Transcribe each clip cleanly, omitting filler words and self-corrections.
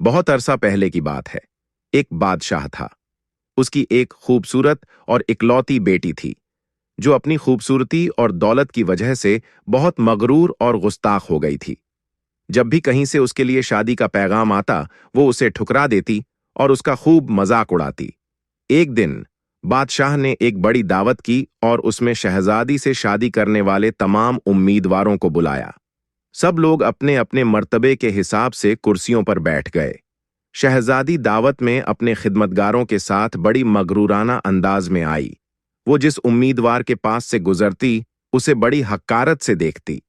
बहुत अरसा पहले की बात है। एक बादशाह था। उसकी एक खूबसूरत और इकलौती बेटी थी, जो अपनी खूबसूरती और दौलत की वजह से बहुत मगरूर और गुस्ताख हो गई थी। जब भी कहीं से उसके लिए शादी का पैगाम आता, वो उसे ठुकरा देती और उसका खूब मजाक उड़ाती। एक दिन बादशाह ने एक बड़ी दावत की और उसमें शहजादी से शादी करने वाले तमाम उम्मीदवारों को बुलाया। सब लोग अपने अपने मर्तबे के हिसाब से कुर्सियों पर बैठ गए। शहजादी दावत में अपने खिदमतगारों के साथ बड़ी मगरूराना अंदाज में आई। वो जिस उम्मीदवार के पास से गुजरती, उसे बड़ी हक्कारत से देखती।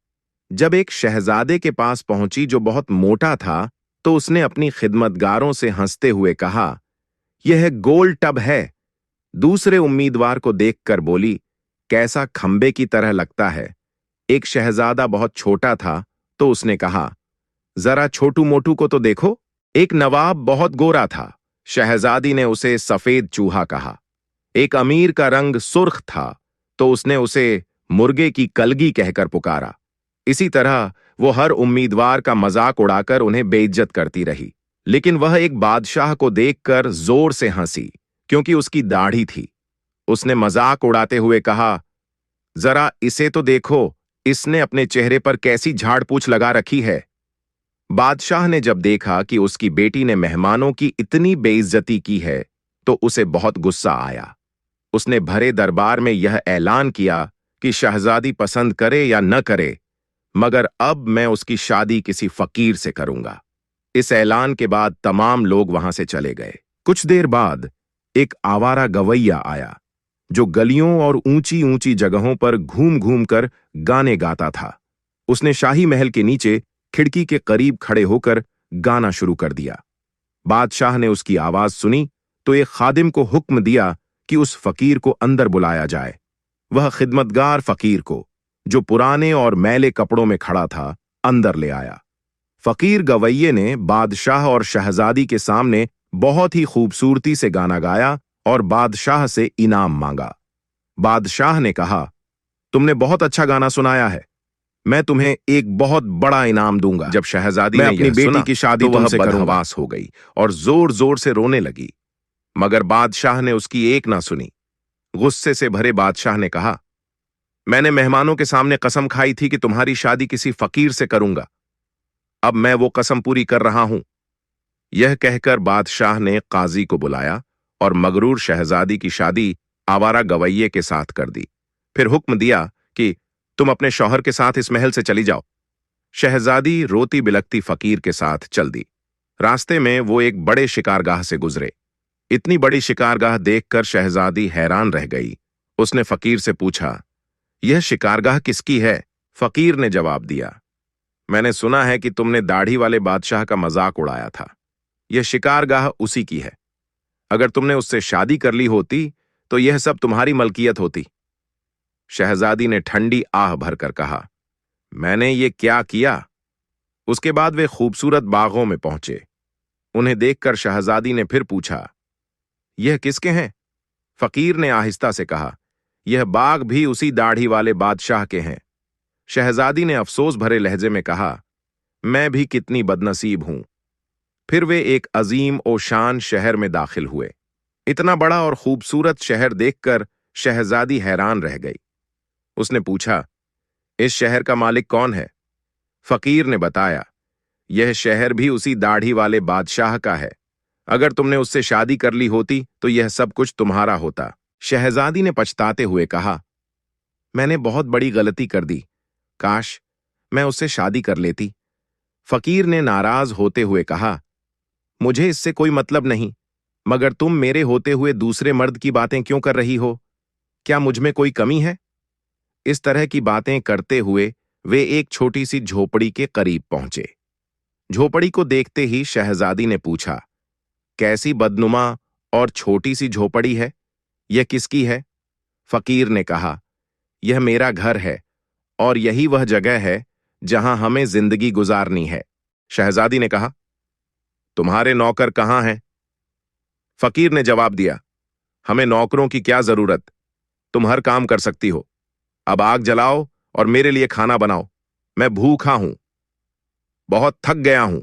जब एक शहजादे के पास पहुंची जो बहुत मोटा था, तो उसने अपनी खिदमतगारों से हंसते हुए कहा, यह गोल टब है। दूसरे उम्मीदवार को देखकर बोली, कैसा खंबे की तरह लगता है। एक शहजादा बहुत छोटा था, तो उसने कहा, जरा छोटू मोटू को तो देखो। एक नवाब बहुत गोरा था। शहजादी ने उसे सफेद चूहा कहा। एक अमीर का रंग सुर्ख था, तो उसने उसे मुर्गे की कलगी कहकर पुकारा। इसी तरह वो हर उम्मीदवार का मजाक उड़ाकर उन्हें बेइज्जत करती रही। लेकिन वह एक बादशाह को देखकर जोर से हंसी, क्योंकि उसकी दाढ़ी थी। उसने मजाक उड़ाते हुए कहा, जरा इसे तो देखो, इसने अपने चेहरे पर कैसी झाड़ पूछ लगा रखी है। बादशाह ने जब देखा कि उसकी बेटी ने मेहमानों की इतनी बेइज्जती की है, तो उसे बहुत गुस्सा आया। उसने भरे दरबार में यह ऐलान किया कि शहजादी पसंद करे या न करे, मगर अब मैं उसकी शादी किसी फकीर से करूंगा। इस ऐलान के बाद तमाम लोग वहां से चले गए। कुछ देर बाद एक आवारा गवैया आया, जो गलियों और ऊंची ऊंची जगहों पर घूम घूम कर गाने गाता था। उसने शाही महल के नीचे खिड़की के करीब खड़े होकर गाना शुरू कर दिया। बादशाह ने उसकी आवाज सुनी तो एक खादिम को हुक्म दिया कि उस फकीर को अंदर बुलाया जाए। वह खिदमतगार फकीर को, जो पुराने और मैले कपड़ों में खड़ा था, अंदर ले आया। फकीर गवैये ने बादशाह और शहजादी के सामने बहुत ही खूबसूरती से गाना गाया और बादशाह से इनाम मांगा। बादशाह ने कहा, तुमने बहुत अच्छा गाना सुनाया है, मैं तुम्हें एक बहुत बड़ा इनाम दूंगा। जब शहजादी ने अपनी बेटी की शादी तुमसे बदहवास हो गई और जोर जोर से रोने लगी, मगर बादशाह ने उसकी एक ना सुनी। गुस्से से भरे बादशाह ने कहा, मैंने मेहमानों के सामने कसम खाई थी कि तुम्हारी शादी किसी फकीर से करूंगा। अब मैं वो कसम पूरी कर रहा हूं। यह कहकर बादशाह ने काजी को बुलाया और मगरूर शहजादी की शादी आवारा गवैये के साथ कर दी। फिर हुक्म दिया कि तुम अपने शौहर के साथ इस महल से चली जाओ। शहजादी रोती बिलखती फकीर के साथ चल दी। रास्ते में वो एक बड़े शिकारगाह से गुजरे। इतनी बड़ी शिकारगाह देखकर शहजादी हैरान रह गई। उसने फकीर से पूछा, यह शिकारगाह किसकी है? फकीर ने जवाब दिया, मैंने सुना है कि तुमने दाढ़ी वाले बादशाह का मजाक उड़ाया था। यह शिकारगाह उसी की है। अगर तुमने उससे शादी कर ली होती तो यह सब तुम्हारी मलकियत होती। शहजादी ने ठंडी आह भरकर कहा, मैंने ये क्या किया? उसके बाद वे खूबसूरत बागों में पहुंचे। उन्हें देखकर शहजादी ने फिर पूछा, यह किसके हैं? फकीर ने आहिस्ता से कहा, यह बाग भी उसी दाढ़ी वाले बादशाह के हैं। शहजादी ने अफसोस भरे लहजे में कहा, मैं भी कितनी बदनसीब हूं। फिर वे एक अजीम ओ शान शहर में दाखिल हुए। इतना बड़ा और खूबसूरत शहर देखकर शहजादी हैरान रह गई। उसने पूछा, इस शहर का मालिक कौन है? फकीर ने बताया, यह शहर भी उसी दाढ़ी वाले बादशाह का है। अगर तुमने उससे शादी कर ली होती तो यह सब कुछ तुम्हारा होता। शहजादी ने पछताते हुए कहा, मैंने बहुत बड़ी गलती कर दी। काश मैं उससे शादी कर लेती। फकीर ने नाराज होते हुए कहा, मुझे इससे कोई मतलब नहीं, मगर तुम मेरे होते हुए दूसरे मर्द की बातें क्यों कर रही हो? क्या मुझ में कोई कमी है? इस तरह की बातें करते हुए वे एक छोटी सी झोपड़ी के करीब पहुंचे। झोपड़ी को देखते ही शहजादी ने पूछा, कैसी बदनुमा और छोटी सी झोपड़ी है? यह किसकी है? फकीर ने कहा, यह मेरा घर है और यही वह जगह है जहां हमें जिंदगी गुजारनी है। शहजादी ने कहा, तुम्हारे नौकर कहां हैं? फकीर ने जवाब दिया, हमें नौकरों की क्या जरूरत, तुम हर काम कर सकती हो। अब आग जलाओ और मेरे लिए खाना बनाओ, मैं भूखा हूं, बहुत थक गया हूं।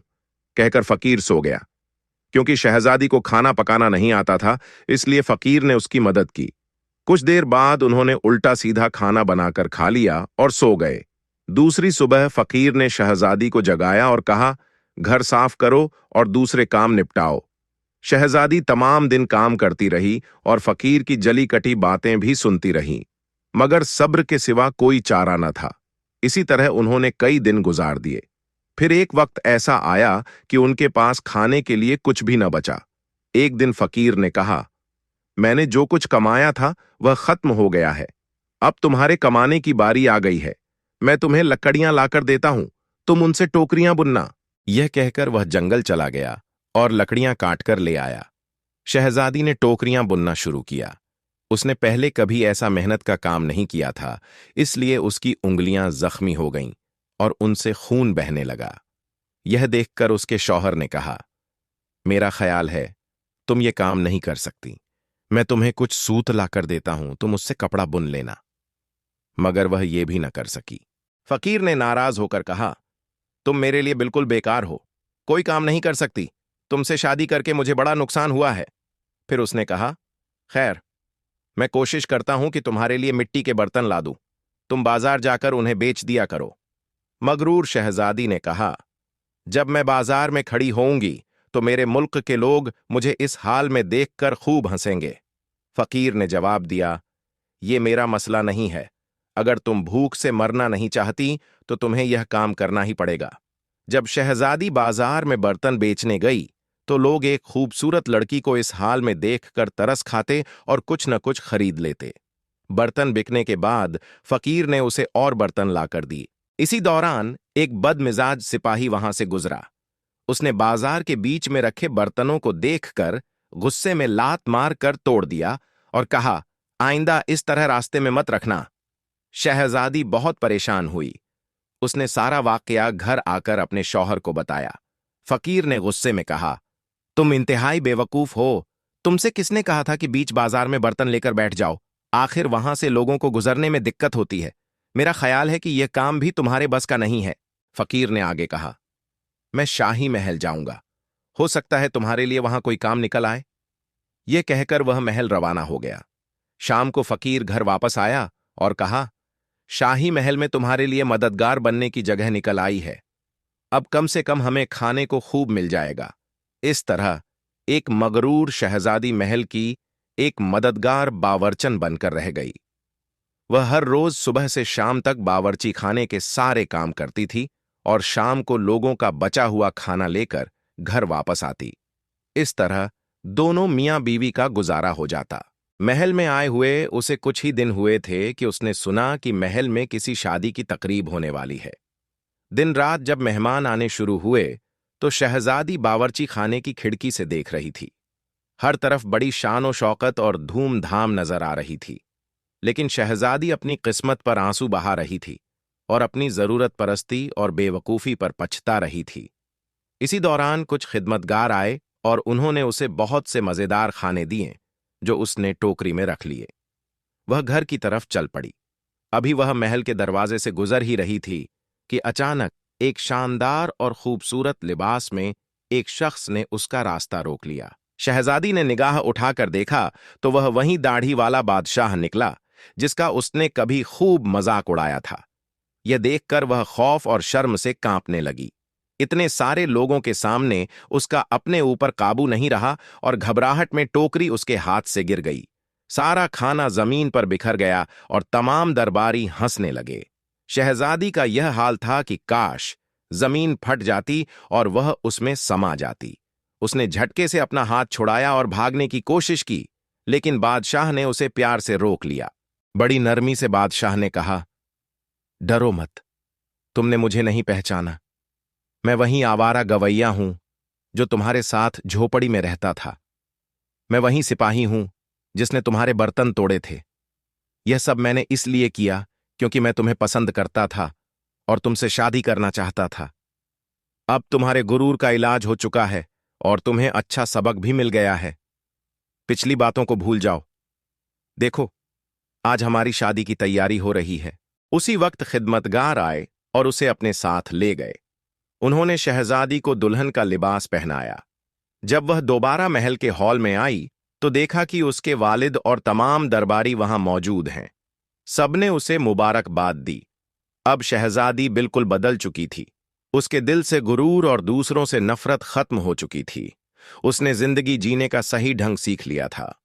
कहकर फकीर सो गया। क्योंकि शहजादी को खाना पकाना नहीं आता था, इसलिए फकीर ने उसकी मदद की। कुछ देर बाद उन्होंने उल्टा सीधा खाना बनाकर खा लिया और सो गए। दूसरी सुबह फकीर ने शहजादी को जगाया और कहा, घर साफ करो और दूसरे काम निपटाओ। शहजादी तमाम दिन काम करती रही और फकीर की जली कटी बातें भी सुनती रही, मगर सब्र के सिवा कोई चारा न था। इसी तरह उन्होंने कई दिन गुजार दिए। फिर एक वक्त ऐसा आया कि उनके पास खाने के लिए कुछ भी न बचा। एक दिन फकीर ने कहा, मैंने जो कुछ कमाया था वह खत्म हो गया है। अब तुम्हारे कमाने की बारी आ गई है। मैं तुम्हें लकड़ियां लाकर देता हूं, तुम उनसे टोकरियां बुनना। यह कहकर वह जंगल चला गया और लकड़ियां काटकर ले आया। शहजादी ने टोकरियां बुनना शुरू किया। उसने पहले कभी ऐसा मेहनत का काम नहीं किया था, इसलिए उसकी उंगलियां जख्मी हो गईं और उनसे खून बहने लगा। यह देखकर उसके शौहर ने कहा, मेरा ख्याल है तुम ये काम नहीं कर सकती। मैं तुम्हें कुछ सूत लाकर देता हूं, तुम उससे कपड़ा बुन लेना। मगर वह ये भी न कर सकी। फकीर ने नाराज होकर कहा, तुम मेरे लिए बिल्कुल बेकार हो, कोई काम नहीं कर सकती। तुमसे शादी करके मुझे बड़ा नुकसान हुआ है। फिर उसने कहा, खैर, मैं कोशिश करता हूं कि तुम्हारे लिए मिट्टी के बर्तन ला दूं। तुम बाजार जाकर उन्हें बेच दिया करो। मगरूर शहजादी ने कहा, जब मैं बाजार में खड़ी होऊंगी तो मेरे मुल्क के लोग मुझे इस हाल में देखकर खूब हंसेंगे। फकीर ने जवाब दिया, ये मेरा मसला नहीं है। अगर तुम भूख से मरना नहीं चाहती तो तुम्हें यह काम करना ही पड़ेगा। जब शहजादी बाजार में बर्तन बेचने गई तो लोग एक खूबसूरत लड़की को इस हाल में देखकर तरस खाते और कुछ न कुछ खरीद लेते। बर्तन बिकने के बाद फकीर ने उसे और बर्तन लाकर दी। इसी दौरान एक बदमिजाज सिपाही वहां से गुजरा। उसने बाजार के बीच में रखे बर्तनों को देखकर गुस्से में लात मार कर तोड़ दिया और कहा, आइंदा इस तरह रास्ते में मत रखना। शहजादी बहुत परेशान हुई। उसने सारा वाकया घर आकर अपने शौहर को बताया। फकीर ने गुस्से में कहा, तुम इंतहाई बेवकूफ हो। तुमसे किसने कहा था कि बीच बाजार में बर्तन लेकर बैठ जाओ? आखिर वहां से लोगों को गुजरने में दिक्कत होती है। मेरा ख्याल है कि यह काम भी तुम्हारे बस का नहीं है। फकीर ने आगे कहा, मैं शाही महल जाऊंगा, हो सकता है तुम्हारे लिए वहां कोई काम निकल आए। यह कहकर वह महल रवाना हो गया। शाम को फकीर घर वापस आया और कहा, शाही महल में तुम्हारे लिए मददगार बनने की जगह निकल आई है। अब कम से कम हमें खाने को खूब मिल जाएगा। इस तरह एक मगरूर शहजादी महल की एक मददगार बावर्चन बनकर रह गई। वह हर रोज सुबह से शाम तक बावर्ची खाने के सारे काम करती थी और शाम को लोगों का बचा हुआ खाना लेकर घर वापस आती। इस तरह दोनों मियां बीवी का गुजारा हो जाता। महल में आए हुए उसे कुछ ही दिन हुए थे कि उसने सुना कि महल में किसी शादी की तकरीब होने वाली है। दिन रात जब मेहमान आने शुरू हुए तो शहजादी बावर्ची खाने की खिड़की से देख रही थी। हर तरफ बड़ी शान और शौकत और धूमधाम नजर आ रही थी, लेकिन शहजादी अपनी किस्मत पर आंसू बहा रही थी और अपनी जरूरत परस्ती और बेवकूफी पर पछता रही थी। इसी दौरान कुछ खिदमतगार आए और उन्होंने उसे बहुत से मजेदार खाने दिए जो उसने टोकरी में रख लिए। वह घर की तरफ चल पड़ी। अभी वह महल के दरवाजे से गुजर ही रही थी कि अचानक एक शानदार और खूबसूरत लिबास में एक शख्स ने उसका रास्ता रोक लिया। शहजादी ने निगाह उठाकर देखा तो वह वही दाढ़ी वाला बादशाह निकला जिसका उसने कभी खूब मजाक उड़ाया था। यह देखकर वह खौफ और शर्म से कांपने लगी। इतने सारे लोगों के सामने उसका अपने ऊपर काबू नहीं रहा और घबराहट में टोकरी उसके हाथ से गिर गई। सारा खाना जमीन पर बिखर गया और तमाम दरबारी हंसने लगे। शहजादी का यह हाल था कि काश जमीन फट जाती और वह उसमें समा जाती। उसने झटके से अपना हाथ छुड़ाया और भागने की कोशिश की, लेकिन बादशाह ने उसे प्यार से रोक लिया। बड़ी नरमी से बादशाह ने कहा, डरो मत, तुमने मुझे नहीं पहचाना। मैं वही आवारा गवैया हूं जो तुम्हारे साथ झोपड़ी में रहता था। मैं वही सिपाही हूं जिसने तुम्हारे बर्तन तोड़े थे। यह सब मैंने इसलिए किया क्योंकि मैं तुम्हें पसंद करता था और तुमसे शादी करना चाहता था। अब तुम्हारे गुरूर का इलाज हो चुका है और तुम्हें अच्छा सबक भी मिल गया है। पिछली बातों को भूल जाओ। देखो, आज हमारी शादी की तैयारी हो रही है। उसी वक्त खिदमतगार आए और उसे अपने साथ ले गए। उन्होंने शहजादी को दुल्हन का लिबास पहनाया। जब वह दोबारा महल के हॉल में आई तो देखा कि उसके वालिद और तमाम दरबारी वहां मौजूद हैं। सबने उसे मुबारकबाद दी। अब शहजादी बिल्कुल बदल चुकी थी। उसके दिल से गुरूर और दूसरों से नफरत खत्म हो चुकी थी। उसने जिंदगी जीने का सही ढंग सीख लिया था।